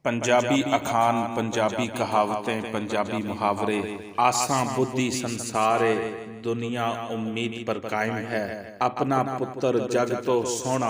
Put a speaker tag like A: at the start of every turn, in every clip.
A: पंजाबी अखान, पंजाबी कहावतें, पंजाबी मुहावरे। आसां बुद्धि संसारे, दुनिया उम्मीद पर कायम है। अपना पुत्र जग तो सोना,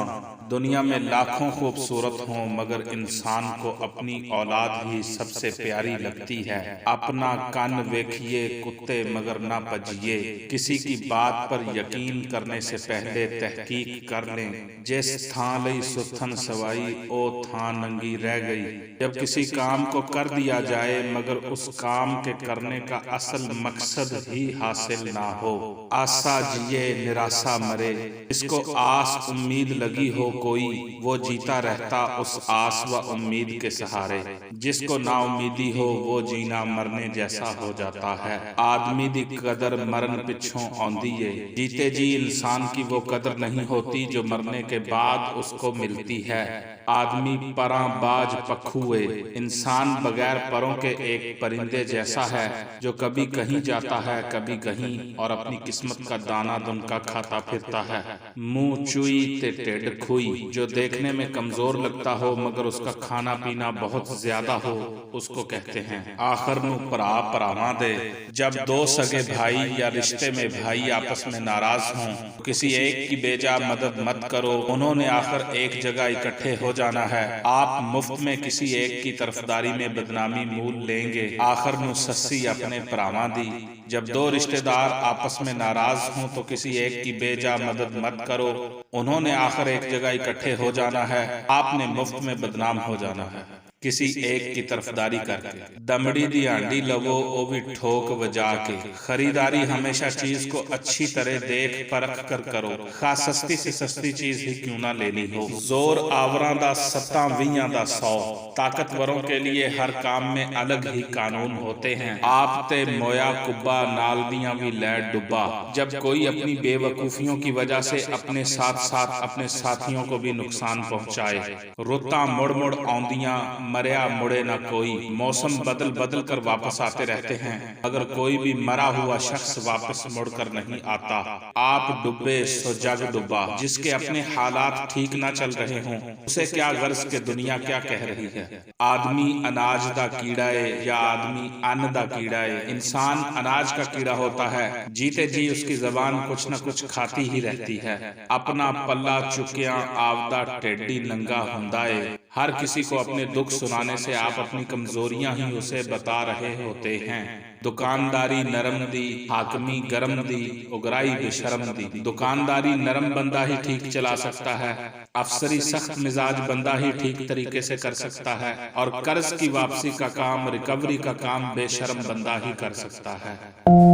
A: दुनिया में लाखों खूबसूरत हों मगर इंसान को अपनी औलाद ही सबसे प्यारी लगती है। अपना कन वेखिए कुत्ते मगर ना पजिए, किसी की बात पर यकीन करने से पहले तहकीक कर लें। जिस थां लई सुथन सवाई, ओ थां नंगी रह गई। जब किसी काम को कर दिया जाए मगर उस काम के करने का असल मकसद ही हासिल ना हो। आशा जिए निराशा मरे, जिसको आस उम्मीद लगी हो कोई, वो जीता रहता उस आस व उम्मीद के सहारे। जिसको ना उम्मीदी हो वो जीना मरने जैसा हो जाता है। आदमी दी कदर मरन पिछों आंदी है, जीते जी इंसान की वो कदर नहीं होती जो मरने के बाद उसको मिलती है। आदमी परां बाज पखुए, इंसान बगैर परों के एक परिंदे जैसा है जो कभी कहीं जाता है कभी कहीं और अपनी किस्मत का दाना दुनका खाता फिरता है। मुंह चुई ते टेढ़ खुई, जो देखने में कमजोर लगता हो मगर उसका खाना पीना बहुत ज्यादा हो, उसको कहते हैं आखिर नू भरा भरावां दे। जब दो सगे भाई या रिश्ते में भाई आपस में नाराज हों तो किसी एक की बेजा मदद मत करो, उन्होंने आखिर एक जगह इकट्ठे हो जाना है। आप मुफ्त में किसी एक की तरफदारी में बदनामी मूल लेंगे, आखिर नू सस्सी अपने भरावां दी। जब दो रिश्तेदार आपस में नाराज हों तो किसी एक की बेजा मदद मत करो, उन्होंने आखिर एक जगह इकट्ठे हो जाना है, आपने मुफ्त में बदनाम हो जाना है किसी एक की तरफदारी करके। दमड़ी दी हांडी लवो ओ भी ठोक वजा के। खरीदारी हमेशा चीज को अच्छी तरह देख परख कर करो, खास सस्ती से सस्ती चीज ही क्यों ना लेनी हो। जोर आवरां दा 27 दा 100, ताकतवरों के लिए हर काम में अलग ही कानून होते हैं। आप ते मोया कुब्बा नाल दियां भी लै डुब्बा। जब कोई अपनी बेवकूफियों की वजह से अपने साथ साथ अपने साथियों को भी नुकसान पहुंचाए। रुतां मुड़ मुड़ आउंदियां, मरया मुड़े ना कोई। मौसम बदल बदल कर वापस आते रहते हैं मगर कोई भी मरा हुआ शख्स वापस मुड़कर नहीं आता। आप डुबे सो जग डुबा। जिसके अपने हालात ठीक ना चल रहे हों उसे क्या गर्ज के दुनिया क्या कह रही है। आदमी अनाज दा कीड़ा है या आदमी अन्न दा कीड़ा है। इंसान अनाज का कीड़ा होता है, जीते जी उसकी जबान कुछ न कुछ खाती ही रहती है। अपना पल्ला चुकिया आवदा टेढ़ी नंगा हुंदा है। हर किसी को अपने दुख सुनाने से आप अपनी कमजोरियां ही उसे बता रहे होते हैं। दुकानदारी नरम दी, हाकमी गरम दी, उगराई बेशरम दी। दुकानदारी नरम बंदा ही ठीक चला सकता है, अफसरी सख्त मिजाज बंदा ही ठीक तरीके से कर सकता है, और कर्ज की वापसी का काम, रिकवरी का काम बेशरम बंदा ही कर सकता है।